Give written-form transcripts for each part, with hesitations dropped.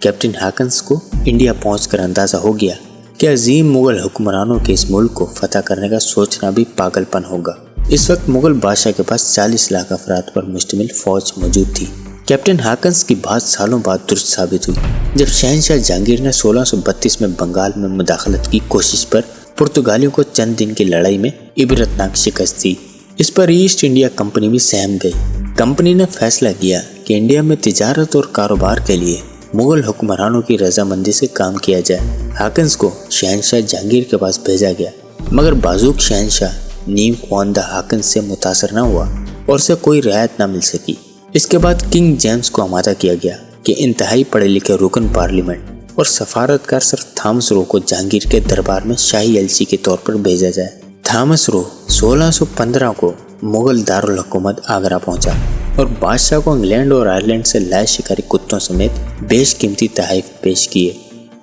Captain ہاکنس کو India پہنچ کر اندازہ ہو گیا کہ عظیم مغل حکمرانوں کے اس ملک کو فتح کرنے کا سوچنا بھی پاگل پن ہوگا۔ اس وقت مغل بادشاہ کے پاس 40 لاکھ افراد پر مشتمل فوج موجود تھی۔ کیپٹن ہاکنس کی بات سالوں بعد درست ثابت ہوئی جب شہنشاہ جہانگیر نے 1632 میں بنگال میں مداخلت کی کوشش پر پرتگالیوں کو چند دن کی لڑائی میں عبرتناک شکست دی۔ اس پر ایسٹ انڈیا کمپنی بھی سہم گئی۔ کمپنی نے فیصلہ کیا کہ انڈیا میں تجارت اور کاروبار کے لیے مغل حکمرانوں کی رضامندی سے کام کیا جائے۔ ہاکنس کو شہنشاہ جہانگیر کے پاس بھیجا گیا، مگر بازوق شہنشاہ نیم خواندہ ہاکنس سے متاثر نہ ہوا اور اسے کوئی رعایت نہ مل سکی۔ اس کے بعد کنگ جیمز کو آمادہ کیا گیا کہ انتہائی پڑھے لکھے رکن پارلیمنٹ اور سفارتکار سر تھامس رو کو جہانگیر کے دربار میں شاہی ایلچی کے طور پر بھیجا جائے۔ تھامس رو 1615 کو مغل دارالحکومت آگرہ پہنچا اور بادشاہ کو انگلینڈ اور آئرلینڈ سے لائے شکاری کتوں سمیت بیش قیمتی تحائف پیش کیے۔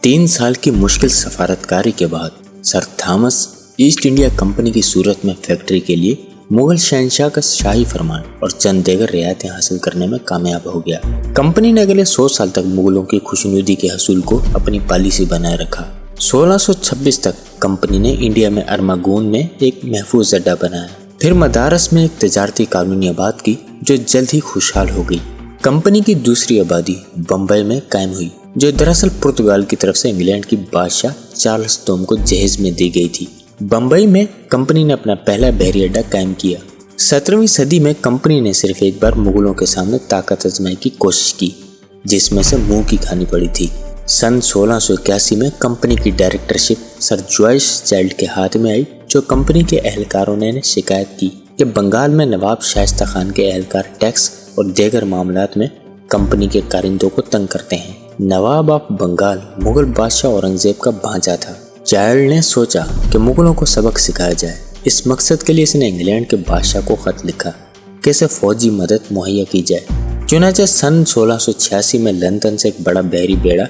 3 سال کی مشکل سفارتکاری کے بعد سر تھامس ایسٹ انڈیا کمپنی کی صورت میں فیکٹری کے لیے مغل شہنشاہ کا شاہی فرمان اور چند دیگر رعایتیں حاصل کرنے میں کامیاب ہو گیا۔ کمپنی نے اگلے 100 سال تک مغلوں کی خوشنودی کے حصول کو اپنی پالیسی بنائے رکھا۔ 1626 تک کمپنی نے انڈیا میں ارماگون میں ایک محفوظ اڈا بنایا، پھر مدارس میں ایک تجارتی کالونی آباد کی جو جلد ہی خوشحال ہو گئی۔ کمپنی کی دوسری آبادی بمبئی میں قائم ہوئی، جو دراصل پرتگال کی طرف سے انگلینڈ کی بادشاہ چارلس دوم کو جہیز میں دی گئی تھی۔ بمبئی میں کمپنی نے اپنا پہلا بحری اڈا قائم کیا۔ 17ویں صدی میں کمپنی نے صرف ایک بار مغلوں کے سامنے طاقت آزمائی کی کوشش کی، جس میں سے منہ کی کھانی پڑی تھی۔ سن 1681 میں کمپنی کی ڈائریکٹرشپ سر جوائس چائلڈ کے ہاتھ میں آئی، جو کمپنی کے اہلکاروں نے شکایت کی کہ بنگال میں نواب شائستہ خان کے اہلکار ٹیکس اور دیگر معاملات میں کمپنی کے کارندوں کو تنگ کرتے ہیں۔ نواب آف بنگال مغل بادشاہ اورنگزیب کا بھانجا تھا۔ چائلڈ نے سوچا کہ مغلوں کو سبق سکھایا جائے۔ اس مقصد کے لیے اس نے انگلینڈ کے بادشاہ کو خط لکھا کہ اسے فوجی مدد مہیا کی جائے۔ چنانچہ سن 1686 میں لندن سے ایک بڑا بحری بیڑا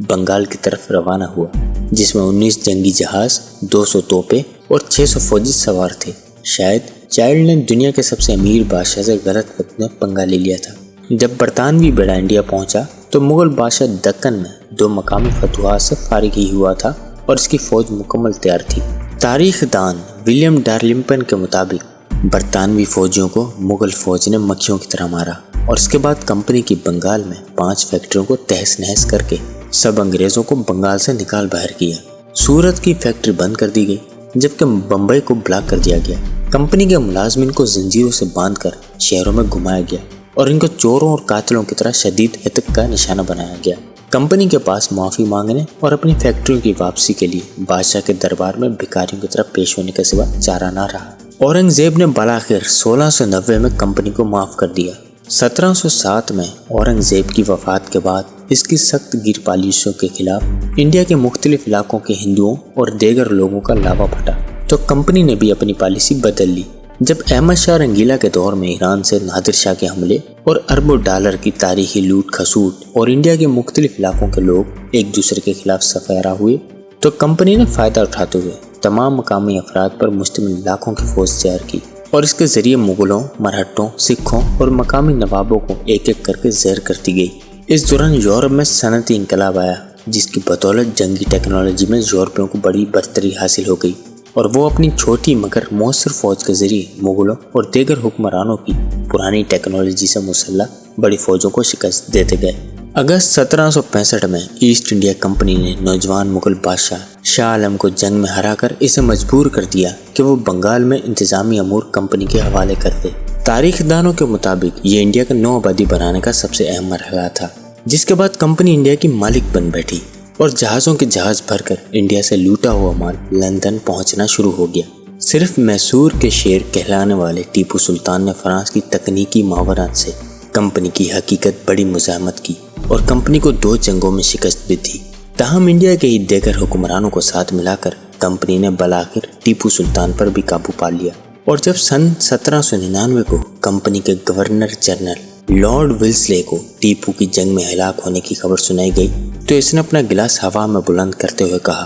بنگال کی طرف روانہ ہوا، جس میں 19 جنگی جہاز، 200 توپیں اور 600 فوجی سوار تھے۔ شاید چائلڈ نے دنیا کے سب سے امیر بادشاہ سے غلط وقت میں پنگا لے لیا تھا۔ جب برطانوی بیڑا انڈیا پہنچا تو مغل بادشاہ دکن میں 2 مقامی فتوحات سے فارغ ہی ہوا تھا اور اس کی فوج مکمل تیار تھی۔ تاریخ دان ولیم ڈارلمپن کے مطابق برطانوی فوجیوں کو مغل فوج نے مکھیوں کی طرح مارا اور اس کے بعد کمپنی کی بنگال میں 5 فیکٹریوں کو تہس نہس کر کے سب انگریزوں کو بنگال سے نکال باہر کیا۔ سورت کی فیکٹری بند کر دی گئی جبکہ بمبئی کو بلاک کر دیا گیا۔ کمپنی کے ملازمین کو زنجیروں سے باندھ کر شہروں میں گھمایا گیا اور ان کو چوروں اور قاتلوں کی طرح شدید ہتک کا نشانہ بنایا گیا۔ کمپنی کے پاس معافی مانگنے اور اپنی فیکٹریوں کی واپسی کے لیے بادشاہ کے دربار میں بھکاریوں کی طرف پیش ہونے کے سوا چارہ نہ رہا۔ اورنگزیب نے بالآخر 1690 میں کمپنی کو معاف کر دیا۔ 1707 میں اورنگزیب کی وفات کے بعد اس کی سخت گیر پالیسیوں کے خلاف انڈیا کے مختلف علاقوں کے ہندوؤں اور دیگر لوگوں کا لاوا پھٹا تو کمپنی نے بھی اپنی پالیسی بدل لی۔ جب احمد شاہ رنگیلا کے دور میں ایران سے نادر شاہ کے حملے اور اربوں ڈالر کی تاریخی لوٹ کھسوٹ اور انڈیا کے مختلف علاقوں کے لوگ ایک دوسرے کے خلاف سفیرہ ہوئے تو کمپنی نے فائدہ اٹھاتے ہوئے تمام مقامی افراد پر مشتمل لاکھوں کی فوج تیار کی اور اس کے ذریعے مغلوں، مرہٹوں، سکھوں اور مقامی نوابوں کو ایک ایک کر کے زیر کرتی گئی۔ اس دوران یورپ میں صنعتی انقلاب آیا، جس کی بدولت جنگی ٹیکنالوجی میں یورپیوں کو بڑی برتری حاصل ہو گئی اور وہ اپنی چھوٹی مگر مؤثر فوج کے ذریعے مغلوں اور دیگر حکمرانوں کی پرانی ٹیکنالوجی سے مسلح بڑی فوجوں کو شکست دیتے گئے۔ اگست 1765 میں ایسٹ انڈیا کمپنی نے نوجوان مغل بادشاہ شاہ عالم کو جنگ میں ہرا کر اسے مجبور کر دیا کہ وہ بنگال میں انتظامی امور کمپنی کے حوالے کر دے۔ تاریخ دانوں کے مطابق یہ انڈیا کا نو آبادی بنانے کا سب سے اہم مرحلہ تھا، جس کے بعد کمپنی انڈیا کی مالک بن بیٹھی اور جہازوں کے جہاز بھر کر انڈیا سے لوٹا ہوا مال لندن پہنچنا شروع ہو گیا۔ صرف میسور کے شیر کہلانے والے ٹیپو سلطان نے فرانس کی تکنیکی معاونت سے کمپنی کی حقیقت بڑی مزاحمت کی اور کمپنی کو 2 جنگوں میں شکست بھی دی۔ تاہم انڈیا کے ہی دیگر حکمرانوں کو ساتھ ملا کر کمپنی نے بالآخر ٹیپو سلطان پر بھی قابو پا لیا اور جب سن 1799 کو کمپنی کے گورنر جنرل لارڈ ولسلے کو ٹیپو کی جنگ میں ہلاک ہونے کی خبر سنائی گئی تو اس نے اپنا گلاس ہوا میں بلند کرتے ہوئے کہا،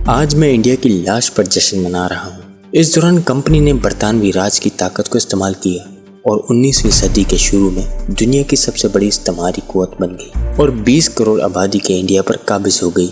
آج میں انڈیا کی لاش پر جشن منا رہا ہوں۔ اس دوران کمپنی نے برطانوی راج کی طاقت کو استعمال کیا اور 19ویں صدی کے شروع میں دنیا کی سب سے بڑی استعماری قوت بن گئی اور 20 کروڑ آبادی کے انڈیا پر قابض ہو گئی۔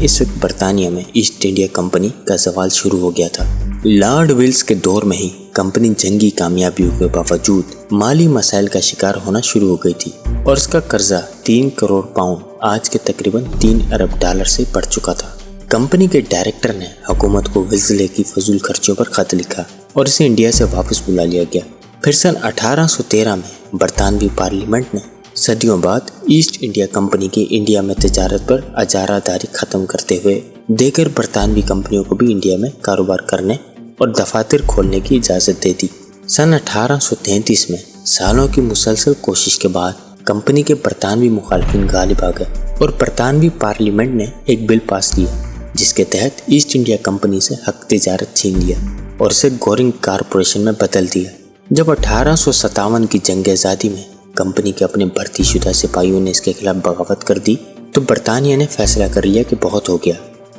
اس وقت برطانیہ میں ایسٹ انڈیا کمپنی کا زوال شروع ہو گیا تھا۔ لارڈ ویلز کے دور میں ہی کمپنی جنگی کامیابیوں کے باوجود مالی مسائل کا شکار ہونا شروع ہو گئی تھی اور اس کا قرضہ 3 کروڑ پاؤنڈ آج کے تقریباً 3 ارب ڈالر سے بڑھ چکا تھا۔ کمپنی کے ڈائریکٹر نے حکومت کو ویلزلے کی فضول خرچیوں پر خط لکھا اور اسے انڈیا سے واپس بلا لیا گیا۔ پھر سن 1813 میں برطانوی پارلیمنٹ نے صدیوں بعد ایسٹ انڈیا کمپنی کی انڈیا میں تجارت پر اجارہ داری ختم کرتے ہوئے دیگر برطانوی کمپنیوں کو بھی انڈیا میں کاروبار کرنے اور دفاتر کھولنے کی اجازت دے دی۔ سن 1833 میں سالوں کی مسلسل کوشش کے بعد کمپنی کے برطانوی مخالفین غالب آ گئے اور برطانوی پارلیمنٹ نے ایک بل پاس کیا جس کے تحت ایسٹ انڈیا کمپنی سے حق تجارت چھین لیا اور اسے گورنگ کارپوریشن میں بدل دیا۔ جب 1857 کی جنگ آزادی میں کمپنی کے اپنے بھرتی شدہ سپاہیوں نے اس کے خلاف بغاوت کر دی تو برطانیہ نے فیصلہ کر لیا کہ بہت ہو گیا۔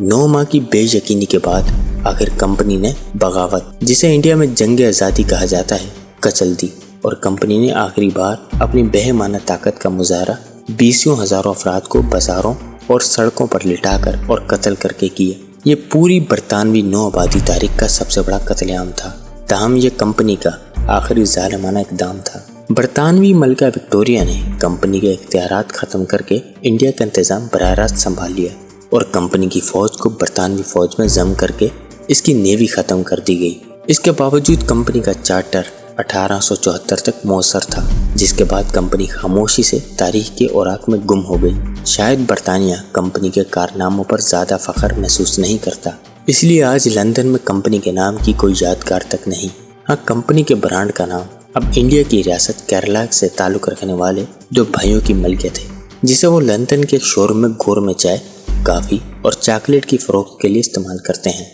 9 ماہ کی بے یقینی کے بعد آخر کمپنی نے بغاوت، جسے انڈیا میں جنگ آزادی کہا جاتا ہے، کچل دی اور کمپنی نے آخری بار اپنی بہیمانہ طاقت کا مظاہرہ 20,000 افراد کو بازاروں اور سڑکوں پر لٹا کر اور قتل کر کے کیا۔ یہ پوری برطانوی نو آبادی تاریخ کا سب سے بڑا قتل عام تھا، تاہم یہ کمپنی کا آخری ظالمانہ اقدام تھا۔ برطانوی ملکہ وکٹوریہ نے کمپنی کے اختیارات ختم کر کے انڈیا کا انتظام براہ راست سنبھال لیا اور کمپنی کی فوج کو برطانوی فوج میں ضم کر کے اس کی نیوی ختم کر دی گئی۔ اس کے باوجود کمپنی کا چارٹر 1874 تک مؤثر تھا، جس کے بعد کمپنی خاموشی سے تاریخ کے اوراق میں گم ہو گئی۔ شاید برطانیہ کمپنی کے کارناموں پر زیادہ فخر محسوس نہیں کرتا، اس لیے آج لندن میں کمپنی کے نام کی کوئی یادگار تک نہیں۔ ہاں، کمپنی کے برانڈ کا نام اب انڈیا کی ریاست کیرلا سے تعلق رکھنے والے 2 بھائیوں کی ملکیت ہے، جسے وہ لندن کے ایک شو روم میں گور میں چائے، کافی اور چاکلیٹ کی فروخت کے لیے استعمال کرتے ہیں۔